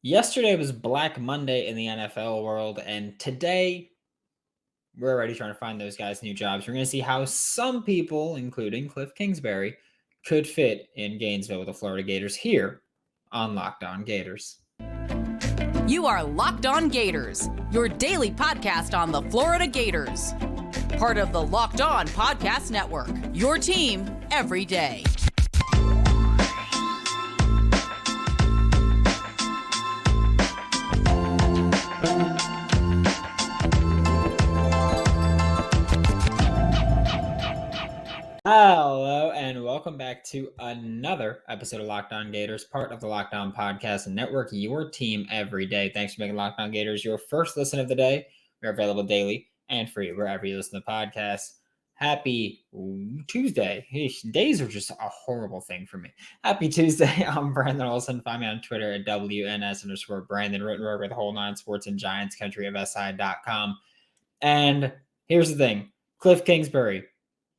Yesterday was Black Monday in the NFL world, and today we're already trying to find those guys new jobs. We're going to see how some people, including Kliff Kingsbury, could fit in Gainesville with the Florida Gators here on Locked On Gators. You are Locked On Gators, your daily podcast on the Florida Gators. Part of the Locked On Podcast Network, your team every day. Hello, and welcome back to another episode of Locked On Gators, part of the Locked On Podcast Network, your team every day. Thanks for making Locked On Gators your first listen of the day. We're available daily and free wherever you listen to podcasts. Happy Tuesday. Days are just a horrible thing for me. Happy Tuesday. I'm Brandon Olson. Find me on Twitter at WNS_Brandon Rittenberg with the whole nine sports and Giants country of SI.com. And here's the thing. Kliff Kingsbury,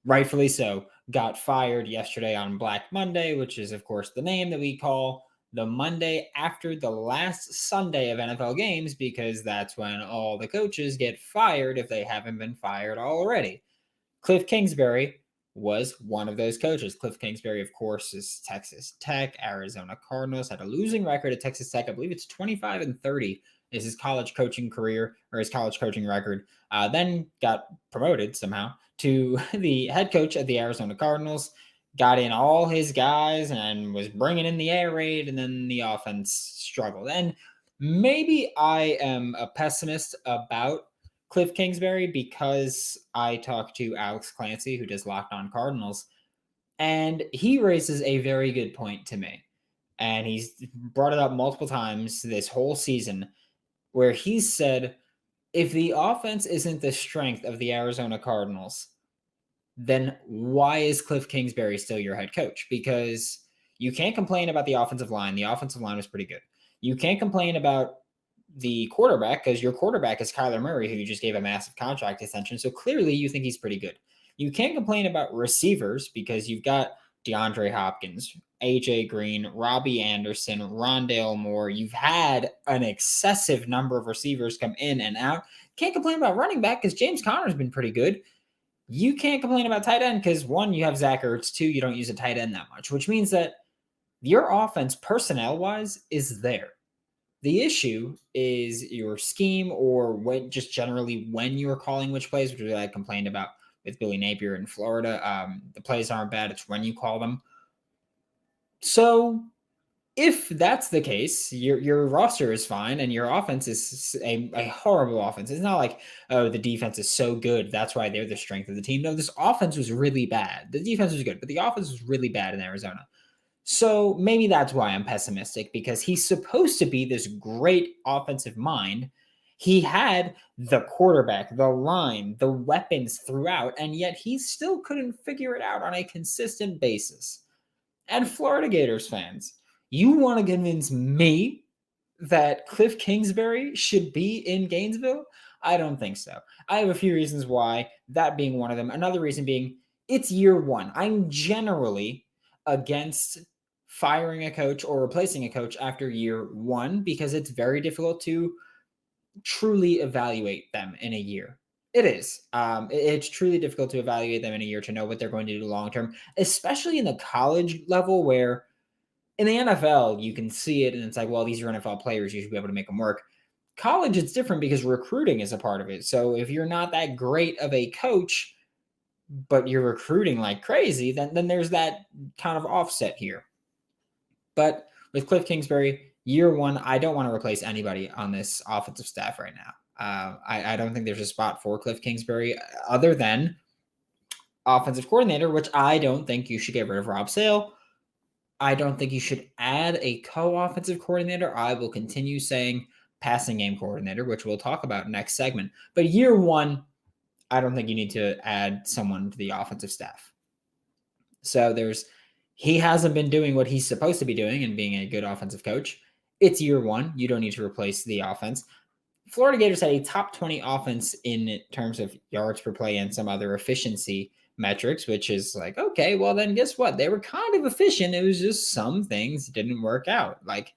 rightfully so, got fired yesterday on Black Monday, which is, of course, the name that we call the Monday after the last Sunday of NFL games, because that's when all the coaches get fired if they haven't been fired already. Kliff Kingsbury was one of those coaches. Kliff Kingsbury, of course, is Texas Tech, Arizona Cardinals, had a losing record at Texas Tech. I believe it's 25-30 is his college coaching career or his college coaching record. Then got promoted somehow to the head coach of the Arizona Cardinals, got in all his guys and was bringing in the air raid, and then the offense struggled. And maybe I am a pessimist about Kliff Kingsbury because I talked to Alex Clancy, who does Locked On Cardinals, and he raises a very good point to me. And he's brought it up multiple times this whole season, where he said, if the offense isn't the strength of the Arizona Cardinals, then why is Kliff Kingsbury still your head coach? Because you can't complain about the offensive line. The offensive line was pretty good. You can't complain about the quarterback because your quarterback is Kyler Murray, who you just gave a massive contract extension. So clearly you think he's pretty good. You can't complain about receivers because you've got DeAndre Hopkins, AJ Green, Robbie Anderson, Rondale Moore. You've had an excessive number of receivers come in and out. Can't complain about running back because James Conner's been pretty good. You can't complain about tight end because, one, you have Zach Ertz. Two, you don't use a tight end that much, which means that your offense, personnel-wise, is there. The issue is your scheme, or when, just generally when you're calling which plays, which I complained about with Billy Napier in Florida. The plays aren't bad. It's when you call them. So if that's the case, your roster is fine and your offense is a horrible offense. It's not like, oh, the defense is so good, that's why they're the strength of the team. No, this offense was really bad. The defense was good, but the offense was really bad in Arizona. So maybe that's why I'm pessimistic, because he's supposed to be this great offensive mind. He had the quarterback, the line, the weapons throughout, and yet he still couldn't figure it out on a consistent basis. And Florida Gators fans, you want to convince me that Kliff Kingsbury should be in Gainesville? I don't think so. I have a few reasons why, that being one of them. Another reason being, it's year one. I'm generally against firing a coach or replacing a coach after year one because it's very difficult to truly evaluate them in a year. It is. It's truly difficult to evaluate them in a year to know what they're going to do long term, especially in the college level, where in the NFL, you can see it and it's like, well, these are NFL players. You should be able to make them work. College, it's different because recruiting is a part of it. So if you're not that great of a coach, but you're recruiting like crazy, then there's that kind of offset here. But with Kliff Kingsbury, year one, I don't want to replace anybody on this offensive staff right now. I don't think there's a spot for Kliff Kingsbury other than offensive coordinator, which I don't think you should get rid of Rob Sale. I don't think you should add a co-offensive coordinator. I will continue saying passing game coordinator, which we'll talk about next segment. But year one, I don't think you need to add someone to the offensive staff. So he hasn't been doing what he's supposed to be doing and being a good offensive coach. It's year one. You don't need to replace the offense. Florida Gators had a top 20 offense in terms of yards per play and some other efficiency metrics, which is like, okay, well then guess what? They were kind of efficient. It was just some things didn't work out. Like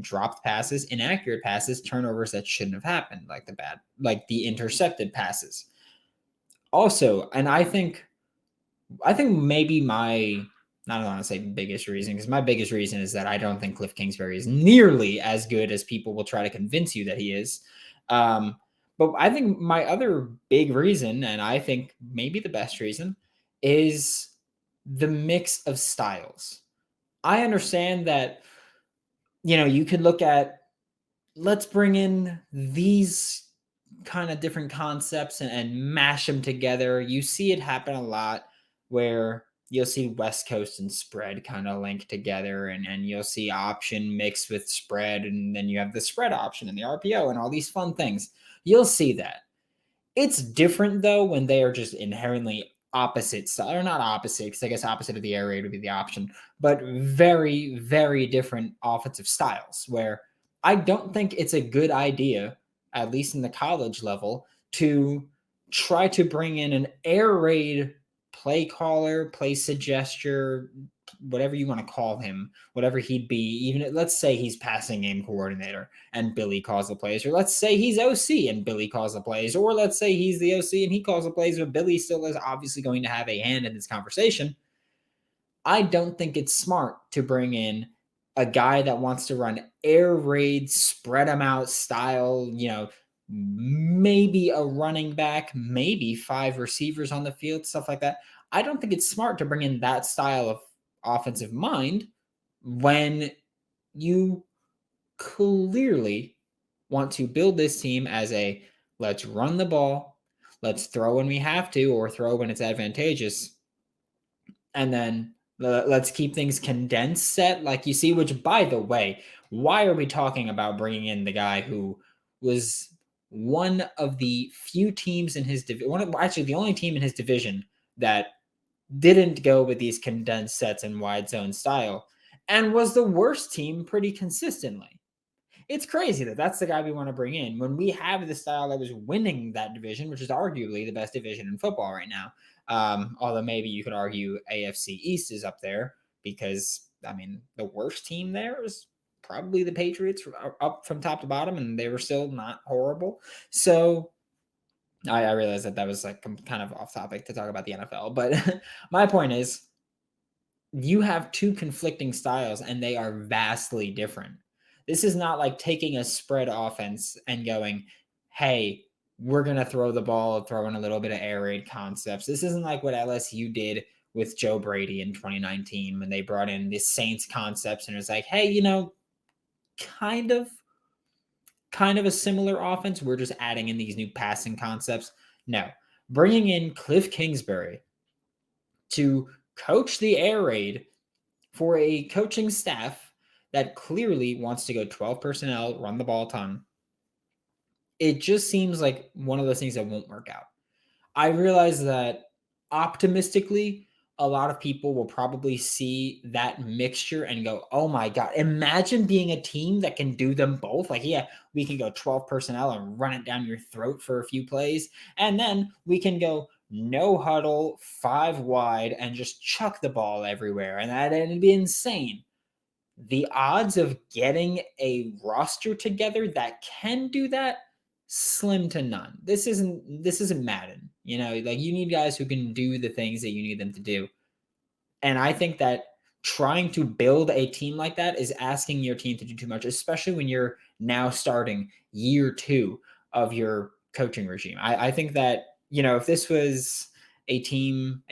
dropped passes, inaccurate passes, turnovers that shouldn't have happened, like the intercepted passes. Also, and I think maybe I don't want to say biggest reason, because my biggest reason is that I don't think Kliff Kingsbury is nearly as good as people will try to convince you that he is. But I think my other big reason, and I think maybe the best reason, is the mix of styles. I understand that, you can look at, let's bring in these kind of different concepts and mash them together. You see it happen a lot where you'll see West Coast and spread kind of linked together, and you'll see option mixed with spread, and then you have the spread option and the RPO and all these fun things. You'll see that. It's different though when they are just inherently opposite style, or not opposite, because I guess opposite of the air raid would be the option, but very, very different offensive styles, where I don't think it's a good idea, at least in the college level, to try to bring in an air raid play caller, play suggester, whatever you want to call him, whatever he'd be. Even let's say he's passing game coordinator and Billy calls the plays, or let's say he's OC and Billy calls the plays, or let's say he's the OC and he calls the plays, but Billy still is obviously going to have a hand in this conversation. I don't think it's smart to bring in a guy that wants to run air raid, spread them out style, maybe a running back, maybe 5 receivers on the field, stuff like that. I don't think it's smart to bring in that style of offensive mind when you clearly want to build this team as a let's run the ball, let's throw when we have to, or throw when it's advantageous, and then let's keep things condensed set like you see. Which, by the way, why are we talking about bringing in the guy who was one of the few teams in his division, actually the only team in his division that didn't go with these condensed sets and wide zone style, and was the worst team pretty consistently? It's crazy that that's the guy we want to bring in when we have the style that was winning that division, which is arguably the best division in football right now. Although maybe you could argue AFC East is up there, because, the worst team there is probably the Patriots, up from top to bottom, and they were still not horrible. So I realized that was like kind of off topic to talk about the NFL, but my point is, you have two conflicting styles and they are vastly different. This is not like taking a spread offense and going, hey, we're going to throw the ball, throw in a little bit of air raid concepts. This isn't like what LSU did with Joe Brady in 2019 when they brought in the Saints concepts and it was like, hey, kind of a similar offense. We're just adding in these new passing concepts. No, bringing in Kliff Kingsbury to coach the air raid for a coaching staff that clearly wants to go 12 personnel, run the ball a ton. It just seems like one of those things that won't work out. I realize that optimistically, a lot of people will probably see that mixture and go, oh my God, imagine being a team that can do them both. Like, yeah, we can go 12 personnel and run it down your throat for a few plays. And then we can go no huddle, 5 wide, and just chuck the ball everywhere. And that'd be insane. The odds of getting a roster together that can do that, slim to none. This isn't Madden. Like, you need guys who can do the things that you need them to do. And I think that trying to build a team like that is asking your team to do too much, especially when you're now starting year 2 of your coaching regime. I think that, if this was a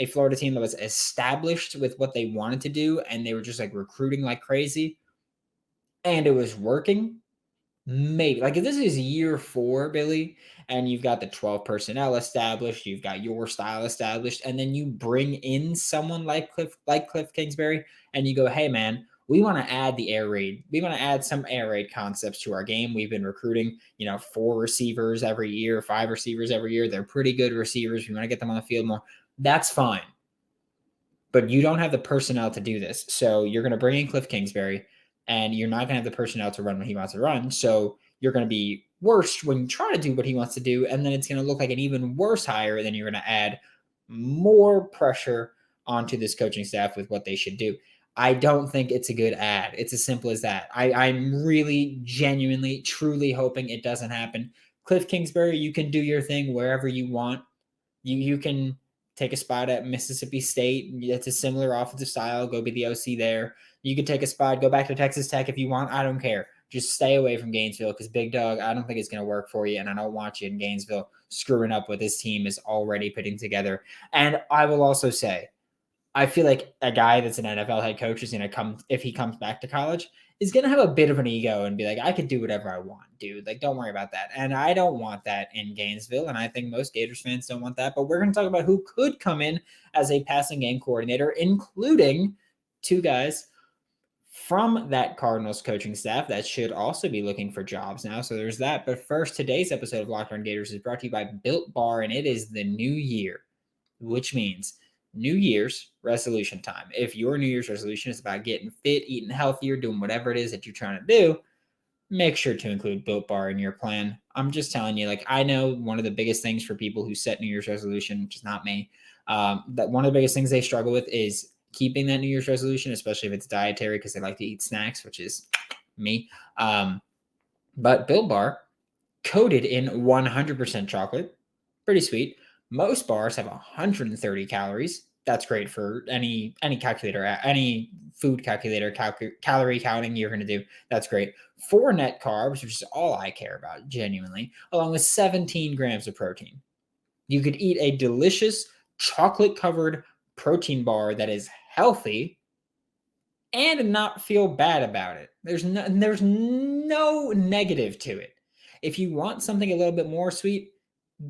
Florida team that was established with what they wanted to do, and they were just like recruiting like crazy, and it was working, maybe. Like, if this is year 4, Billy, and you've got the 12 personnel established, you've got your style established, and then you bring in someone like Kliff Kingsbury, and you go, hey man, we want to add the air raid. We want to add some air raid concepts to our game. We've been recruiting, 4 receivers every year, 5 receivers every year. They're pretty good receivers. We want to get them on the field more. That's fine. But you don't have the personnel to do this. So you're going to bring in Kliff Kingsbury, and you're not going to have the personnel to run when he wants to run. So you're going to be worse when you try to do what he wants to do. And then it's going to look like an even worse hire. And then you're going to add more pressure onto this coaching staff with what they should do. I don't think it's a good ad. It's as simple as that. I'm really, genuinely, truly hoping it doesn't happen. Kliff Kingsbury, you can do your thing wherever you want. You can take a spot at Mississippi State. It's a similar offensive style. Go be the OC there. You can take a spot, go back to Texas Tech if you want. I don't care. Just stay away from Gainesville because Big Dog, I don't think it's going to work for you. And I don't want you in Gainesville screwing up what this team is already putting together. And I will also say, I feel like a guy that's an NFL head coach is going to come, if he comes back to college, is going to have a bit of an ego and be like, I could do whatever I want, dude. Like, don't worry about that. And I don't want that in Gainesville. And I think most Gators fans don't want that. But we're going to talk about who could come in as a passing game coordinator, including two guys from that Cardinals coaching staff that should also be looking for jobs now. So there's that. But first, today's episode of Locked On Gators is brought to you by Built Bar, and it is the new year, which means New Year's resolution time. If your New Year's resolution is about getting fit, eating healthier, doing whatever it is that you're trying to do, make sure to include Built Bar in your plan. I'm just telling you, like, I know one of the biggest things for people who set New Year's resolution, which is not me, that one of the biggest things they struggle with is keeping that New Year's resolution, especially if it's dietary because they like to eat snacks, which is me. But Built Bar, coated in 100% chocolate, pretty sweet. Most bars have 130 calories. That's great for any calculator, any food calculator, calorie counting you're going to do. That's great. 4 net carbs, which is all I care about, genuinely, along with 17 grams of protein. You could eat a delicious chocolate-covered protein bar that is healthy and not feel bad about it. There's no negative to it. If you want something a little bit more sweet,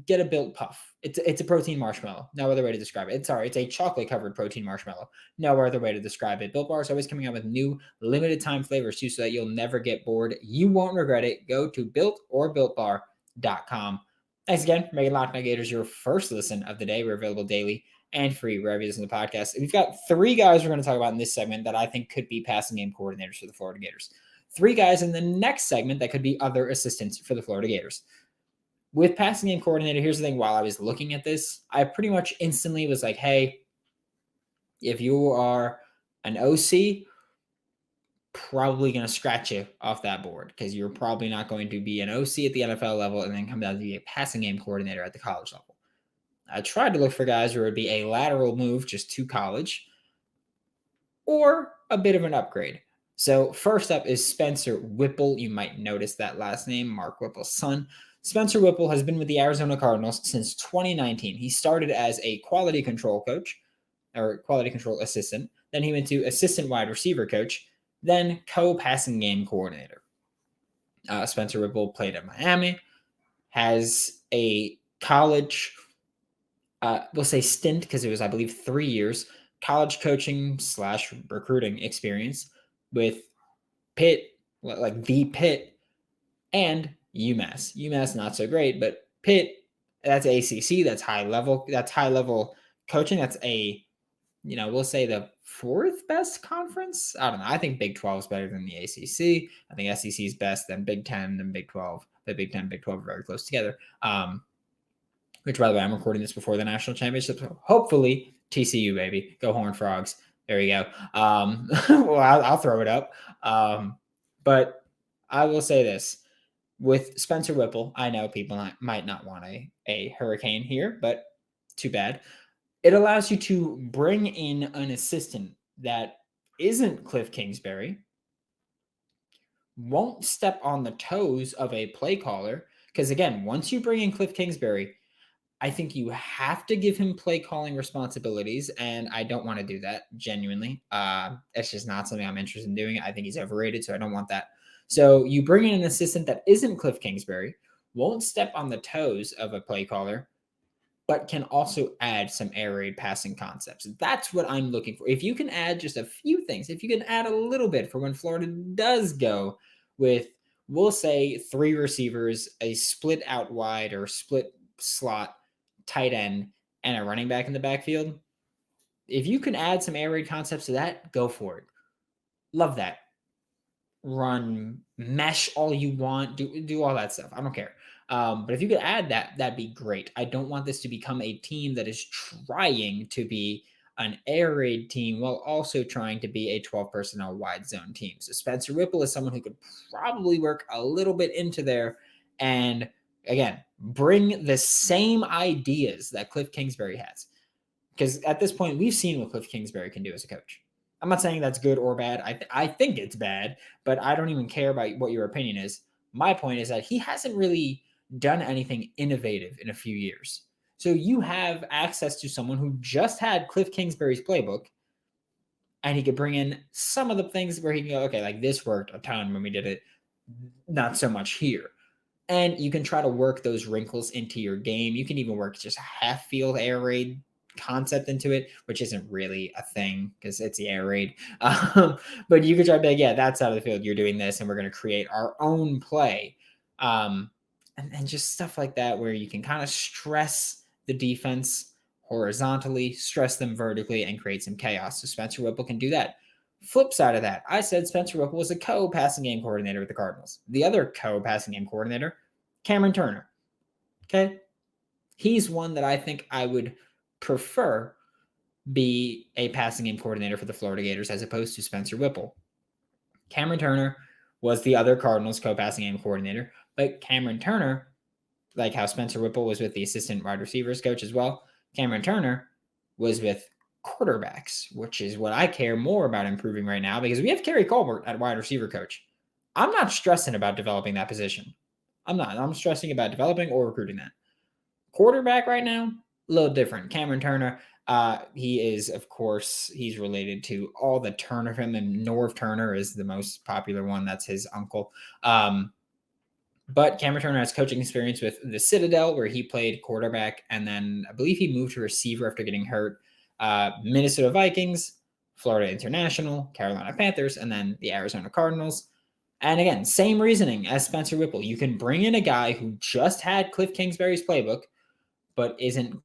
get a Built Puff. It's a protein marshmallow. No other way to describe it. It's a chocolate-covered protein marshmallow. No other way to describe it. Built Bar is always coming out with new limited time flavors too, so that you'll never get bored. You won't regret it. Go to Built or BuiltBar.com. Thanks again for making Locked On Gators your first listen of the day. We're available daily and free wherever you listen to the podcast. We've got 3 guys we're going to talk about in this segment that I think could be passing game coordinators for the Florida Gators. 3 guys in the next segment that could be other assistants for the Florida Gators. With passing game coordinator, here's the thing. While I was looking at this, I pretty much instantly was like, hey, if you are an OC, probably going to scratch you off that board because you're probably not going to be an OC at the NFL level and then come down to be a passing game coordinator at the college level. I tried to look for guys where it would be a lateral move just to college or a bit of an upgrade. So first up is Spencer Whipple. You might notice that last name, Mark Whipple's son. Spencer Whipple has been with the Arizona Cardinals since 2019. He started as a quality control coach or quality control assistant. Then he went to assistant wide receiver coach, then co-passing game coordinator. Spencer Whipple played at Miami, has a college, we'll say stint because it was, I believe, 3 years, college coaching / recruiting experience with Pitt, like the Pitt, and UMass. UMass not so great, but Pitt, that's ACC, that's high level coaching. That's a, we'll say the 4th best conference. I don't know. I think Big 12 is better than the ACC. I think SEC is best, then Big 10, then Big 12. The Big 10, Big 12 are very close together. Which, by the way, I'm recording this before the national championship. So hopefully, TCU, baby. Go Horned Frogs. There you go. Well, I'll throw it up. But I will say this. With Spencer Whipple, I know people might not want a hurricane here, but too bad. It allows you to bring in an assistant that isn't Kliff Kingsbury, won't step on the toes of a play caller, because again, once you bring in Kliff Kingsbury, I think you have to give him play calling responsibilities, and I don't want to do that, genuinely. It's just not something I'm interested in doing. I think he's overrated, so I don't want that. So you bring in an assistant that isn't Kliff Kingsbury, won't step on the toes of a play caller, but can also add some air raid passing concepts. That's what I'm looking for. If you can add just a few things, if you can add a little bit for when Florida does go with, we'll say, 3 receivers, a split out wide or split slot tight end, and a running back in the backfield, if you can add some air raid concepts to that, go for it. Love that. Run mesh all you want, do all that stuff. I don't care. But if you could add that, that'd be great. I don't want this to become a team that is trying to be an air raid team while also trying to be a 12 personnel wide zone team. So Spencer Whipple is someone who could probably work a little bit into there and, again, bring the same ideas that Kliff Kingsbury has. Because at this point, we've seen what Kliff Kingsbury can do as a coach. I'm not saying that's good or bad. I think it's bad, but I don't even care about what your opinion is. My point is that he hasn't really done anything innovative in a few years. So you have access to someone who just had Kliff Kingsbury's playbook, and he could bring in some of the things where he can go, okay, like this worked a ton when we did it, not so much here. And you can try to work those wrinkles into your game. You can even work just a half field air raid concept into it, which isn't really a thing because it's the air raid. But you could try to be like, yeah, that side of the field, you're doing this, and we're going to create our own play. And just stuff like that where you can kind of stress the defense horizontally, stress them vertically, and create some chaos. So Spencer Whipple can do that. Flip side of that, I said Spencer Whipple was a co-passing game coordinator with the Cardinals. The other co-passing game coordinator, Cameron Turner. Okay? He's one that I think I would prefer be a passing game coordinator for the Florida Gators as opposed to Spencer Whipple. Cameron Turner was the other Cardinals co-passing game coordinator, but Cameron Turner, like how Spencer Whipple was with the assistant wide receivers coach as well, Cameron Turner was with quarterbacks, which is what I care more about improving right now because we have Kerry Colbert at wide receiver coach. I'm not stressing about developing that position. I'm not. I'm stressing about developing or recruiting that. Quarterback right now, a little different. Cameron Turner, he is, of course, he's related to all the Turner from him. Norv Turner is the most popular one. That's his uncle. But Cameron Turner has coaching experience with the Citadel, where he played quarterback, and then I believe he moved to receiver after getting hurt. Minnesota Vikings, Florida International, Carolina Panthers, and then the Arizona Cardinals. And again, same reasoning as Spencer Whipple. You can bring in a guy who just had Kliff Kingsbury's playbook, but isn't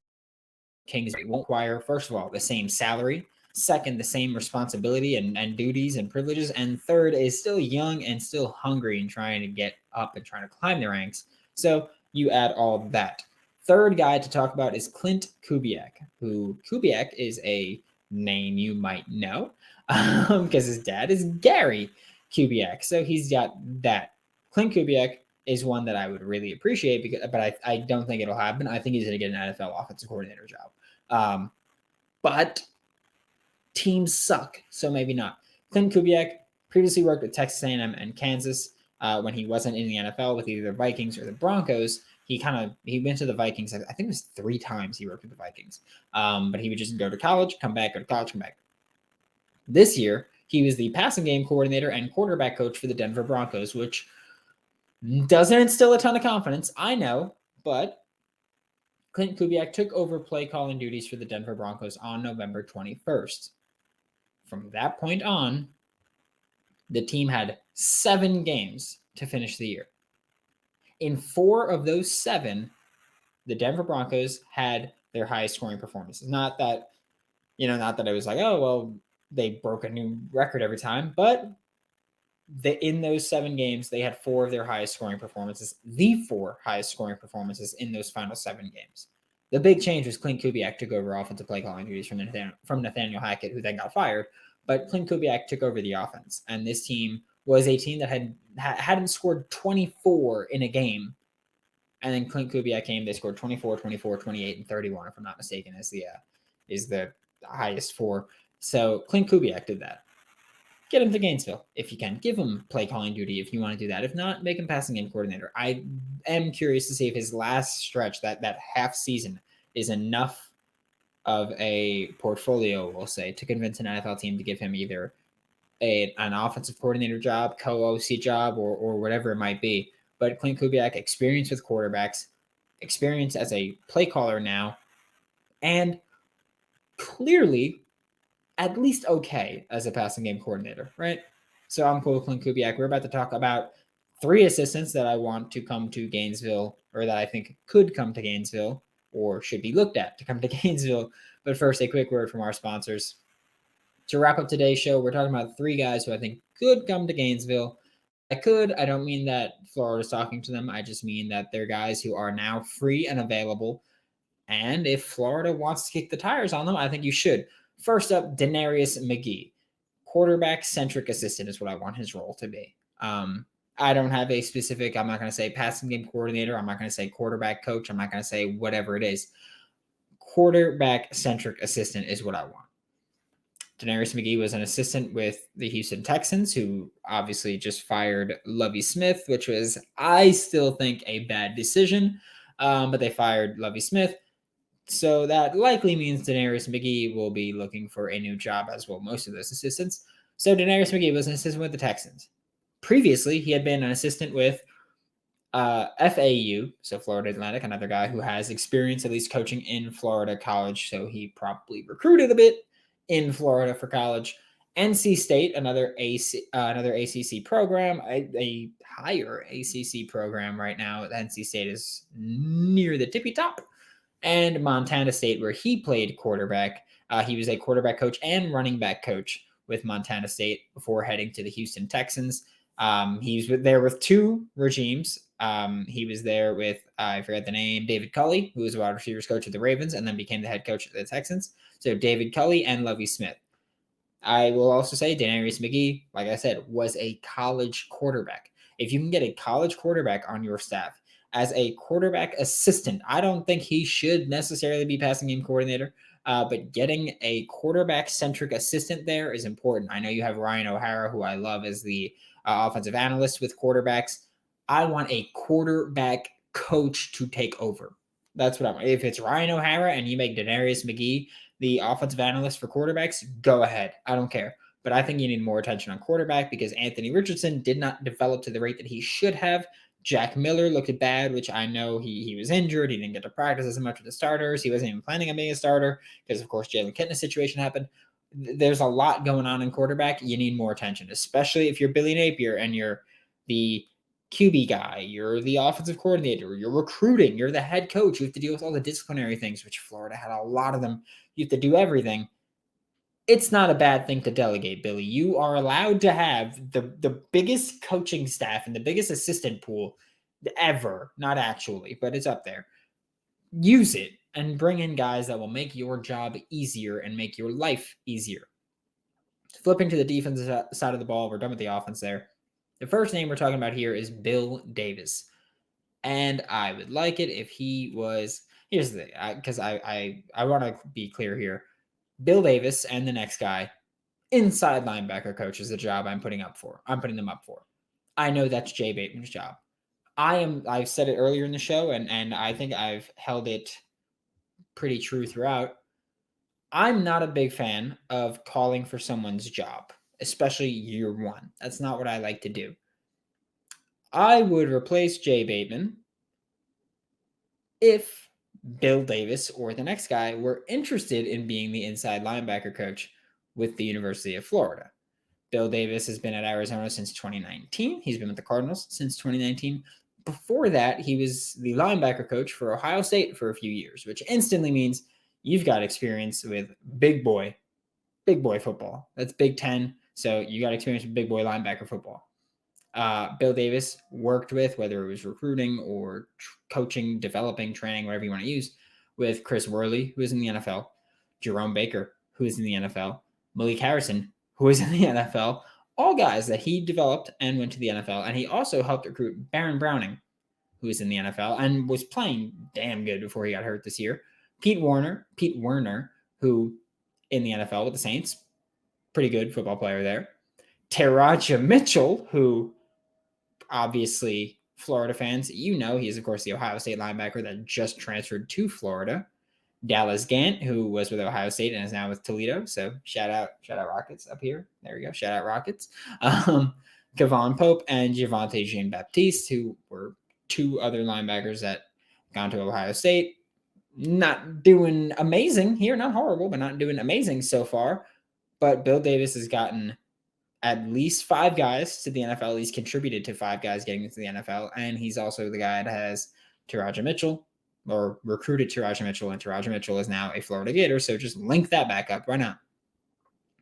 Kingsbury. Won't require, first of all, the same salary. Second, the same responsibility and duties and privileges. And third, is still young and still hungry and trying to get up and trying to climb the ranks. So you add all that. Third guy to talk about is Clint Kubiak, who Kubiak is a name you might know because his dad is Gary Kubiak. So he's got that. Clint Kubiak is one that I would really appreciate, but I don't think it'll happen. I think he's going to get an NFL offensive coordinator job. But teams suck, so maybe not. Clint Kubiak previously worked with Texas A&M and Kansas when he wasn't in the NFL with either the Vikings or the Broncos. He went to the Vikings. I think it was 3 times he worked with the Vikings. But he would just go to college, come back, go to college, come back. This year, he was the passing game coordinator and quarterback coach for the Denver Broncos, which doesn't instill a ton of confidence, I know, but Clint Kubiak took over play calling duties for the Denver Broncos on November 21st. From that point on, the team had 7 games to finish the year. In 4 of those 7, the Denver Broncos had their highest scoring performances. Not that it was like, oh, well, they broke a new record every time, but in those 7 games, they had 4 of their highest scoring performances, the 4 highest scoring performances in those final 7 games. The big change was Clint Kubiak took over offensive play calling duties from Nathaniel Hackett, who then got fired. But Clint Kubiak took over the offense, and this team was a team that hadn't scored 24 in a game. And then Clint Kubiak came, they scored 24, 24, 28, and 31, if I'm not mistaken, is the highest 4. So Clint Kubiak did that. Get him to Gainesville if you can. Give him play calling duty if you want to do that. If not, make him passing game coordinator. I am curious to see if his last stretch, that half season, is enough of a portfolio, we'll say, to convince an NFL team to give him either an offensive coordinator job, co-OC job, or whatever it might be. But Clint Kubiak, experience with quarterbacks, experience as a play caller now, and clearly at least okay as a passing game coordinator, right? So I'm cool with Clint Kubiak. We're about to talk about 3 assistants that I want to come to Gainesville, or that I think could come to Gainesville, or should be looked at to come to Gainesville. But first, a quick word from our sponsors. To wrap up today's show, we're talking about 3 guys who I think could come to Gainesville. I don't mean that Florida's talking to them. I just mean that they're guys who are now free and available. And if Florida wants to kick the tires on them, I think you should. First up, Daenerys McGee. Quarterback-centric assistant is what I want his role to be. I don't have a specific, I'm not going to say passing game coordinator. I'm not going to say quarterback coach. I'm not going to say whatever it is. Quarterback-centric assistant is what I want. Daenerys McGee was an assistant with the Houston Texans, who obviously just fired Lovie Smith, which was, I still think, a bad decision. But they fired Lovie Smith. So that likely means Daenerys McGee will be looking for a new job, as will most of those assistants. So Daenerys McGee was an assistant with the Texans. Previously, he had been an assistant with FAU, so Florida Atlantic, another guy who has experience at least coaching in Florida college, so he probably recruited a bit in Florida for college. NC State, another ACC program, a higher ACC program right now. NC State is near the tippy top. And Montana State, where he played quarterback. He was a quarterback coach and running back coach with Montana State before heading to the Houston Texans. He was there with two regimes. He was there with, I forget the name, David Culley, who was a wide receivers coach of the Ravens and then became the head coach of the Texans. So David Culley and Lovie Smith. I will also say Daenerys McGee, like I said, was a college quarterback. If you can get a college quarterback on your staff as a quarterback assistant, I don't think he should necessarily be passing game coordinator, but getting a quarterback-centric assistant there is important. I know you have Ryan O'Hara, who I love as the offensive analyst with quarterbacks. I want a quarterback coach to take over. That's what I want. If it's Ryan O'Hara and you make Daenerys McGee the offensive analyst for quarterbacks, go ahead. I don't care. But I think you need more attention on quarterback because Anthony Richardson did not develop to the rate that he should have. Jack Miller looked bad, which I know he was injured. He didn't get to practice as much with the starters. He wasn't even planning on being a starter because, of course, Jalen Kitna's situation happened. There's a lot going on in quarterback. You need more attention, especially if you're Billy Napier and you're the QB guy, you're the offensive coordinator, you're recruiting, you're the head coach. You have to deal with all the disciplinary things, which Florida had a lot of them. You have to do everything. It's not a bad thing to delegate, Billy. You are allowed to have the biggest coaching staff and the biggest assistant pool ever. Not actually, but it's up there. Use it and bring in guys that will make your job easier and make your life easier. Flipping to the defensive side of the ball, we're done with the offense there. The first name we're talking about here is Bill Davis. And I would like it if he was, here's the thing, because I want to be clear here. Bill Davis and the next guy, inside linebacker coach is the job I'm putting them up for. I know that's Jay Bateman's job. I've said it earlier in the show, and I think I've held it pretty true throughout. I'm not a big fan of calling for someone's job, especially year one. That's not what I like to do. I would replace Jay Bateman if Bill Davis or the next guy were interested in being the inside linebacker coach with the University of Florida. Bill Davis has been at Arizona since 2019. He's been with the Cardinals since 2019. Before that, he was the linebacker coach for Ohio State for a few years, which instantly means you've got experience with big boy football. That's Big Ten. So you got experience with big boy linebacker football. Bill Davis worked with, whether it was recruiting or coaching, developing, training, whatever you want to use, with Chris Worley, who is in the NFL, Jerome Baker, who is in the NFL, Malik Harrison, who is in the NFL, all guys that he developed and went to the NFL. And he also helped recruit Baron Browning, who is in the NFL and was playing damn good before he got hurt this year. Pete Werner, who in the NFL with the Saints, pretty good football player there. Taraja Mitchell, who obviously Florida fans, he's of course the Ohio State linebacker that just transferred to Florida. Dallas Gant, who was with Ohio State and is now with Toledo. So shout out Rockets up here. There we go. Shout out Rockets. Kevon Pope and Javonte Jean-Baptiste, who were two other linebackers that gone to Ohio State. Not doing amazing here, not horrible, but not doing amazing so far. But Bill Davis has gotten at least 5 guys to the NFL. He's contributed to 5 guys getting into the NFL. And he's also the guy that has Taraja Mitchell, or recruited Taraja Mitchell, and Taraja Mitchell is now a Florida Gator. So just link that back up. Why not?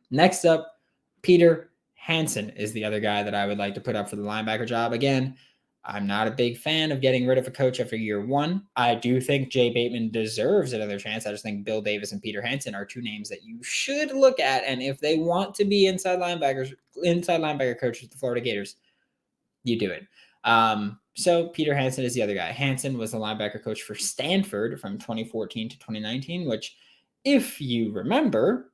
Next up, Peter Hansen is the other guy that I would like to put up for the linebacker job. Again, I'm not a big fan of getting rid of a coach after year one. I do think Jay Bateman deserves another chance. I just think Bill Davis and Peter Hansen are two names that you should look at. And if they want to be inside linebacker coaches of the Florida Gators, you do it. So Peter Hansen is the other guy. Hansen was the linebacker coach for Stanford from 2014 to 2019, which, if you remember,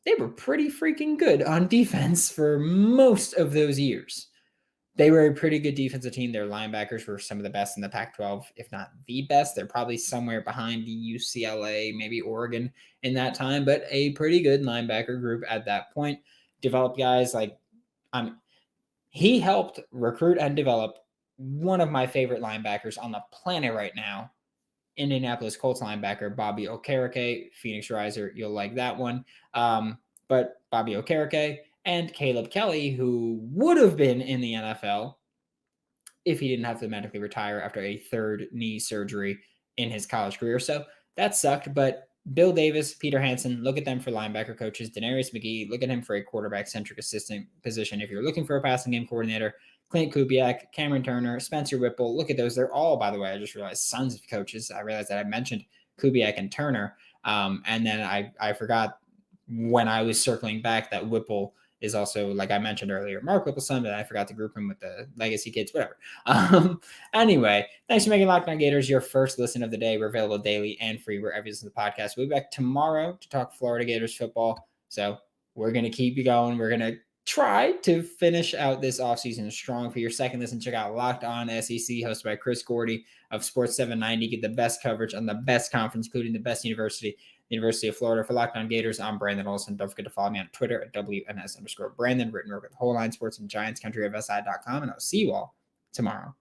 they were pretty freaking good on defense for most of those years. They were a pretty good defensive team. Their linebackers were some of the best in the Pac-12, if not the best. They're probably somewhere behind UCLA, maybe Oregon in that time, but a pretty good linebacker group at that point. Developed guys like, he helped recruit and develop one of my favorite linebackers on the planet right now, Indianapolis Colts linebacker Bobby Okereke, Phoenix Riser. You'll like that one. But Bobby Okereke and Caleb Kelly, who would have been in the NFL if he didn't have to medically retire after a third knee surgery in his college career. So that sucked, but Bill Davis, Peter Hansen, look at them for linebacker coaches. Daenerys McGee, look at him for a quarterback-centric assistant position. If you're looking for a passing game coordinator, Clint Kubiak, Cameron Turner, Spencer Whipple, look at those. They're all, by the way, I just realized, sons of coaches. I realized that I mentioned Kubiak and Turner. And then I forgot when I was circling back that Whipple is also, like I mentioned earlier, Mark Whipple's son, but I forgot to group him with the legacy kids, whatever. Anyway, thanks for making Locked On Gators your first listen of the day. We're available daily and free wherever you listen to the podcast. We'll be back tomorrow to talk Florida Gators football. So we're going to keep you going. We're going to try to finish out this offseason strong. For your second listen, check out Locked On SEC, hosted by Chris Gordy of Sports 790. Get the best coverage on the best conference, including the best university, University of Florida. For Locked On Gators, I'm Brandon Olson. Don't forget to follow me on Twitter at WNS_Brandon, written work at the Whole Line Sports and Giants Country of SI.com. And I'll see you all tomorrow.